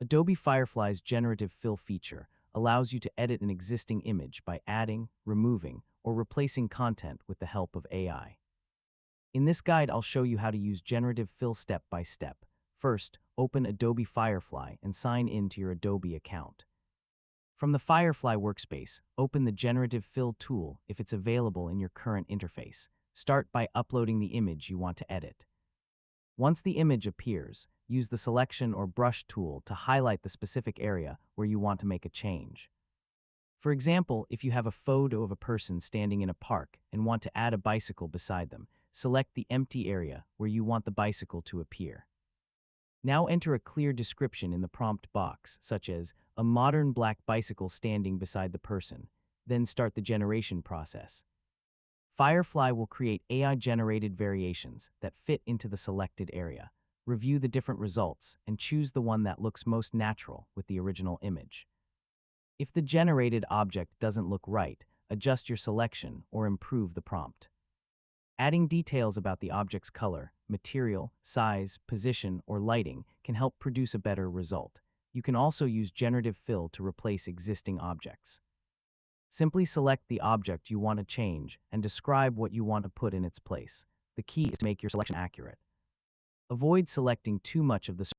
Adobe Firefly's Generative Fill feature allows you to edit an existing image by adding, removing, or replacing content with the help of AI. In this guide, I'll show you how to use Generative Fill step by step. First, open Adobe Firefly and sign in to your Adobe account. From the Firefly workspace, open the Generative Fill tool if it's available in your current interface. Start by uploading the image you want to edit. Once the image appears, use the Selection or Brush tool to highlight the specific area where you want to make a change. For example, if you have a photo of a person standing in a park and want to add a bicycle beside them, select the empty area where you want the bicycle to appear. Now enter a clear description in the prompt box, such as a modern black bicycle standing beside the person, then start the generation process. Firefly will create AI-generated variations that fit into the selected area. Review the different results and choose the one that looks most natural with the original image. If the generated object doesn't look right, adjust your selection or improve the prompt. Adding details about the object's color, material, size, position, or lighting can help produce a better result. You can also use Generative Fill to replace existing objects. Simply select the object you want to change and describe what you want to put in its place. The key is to make your selection accurate. Avoid selecting too much of the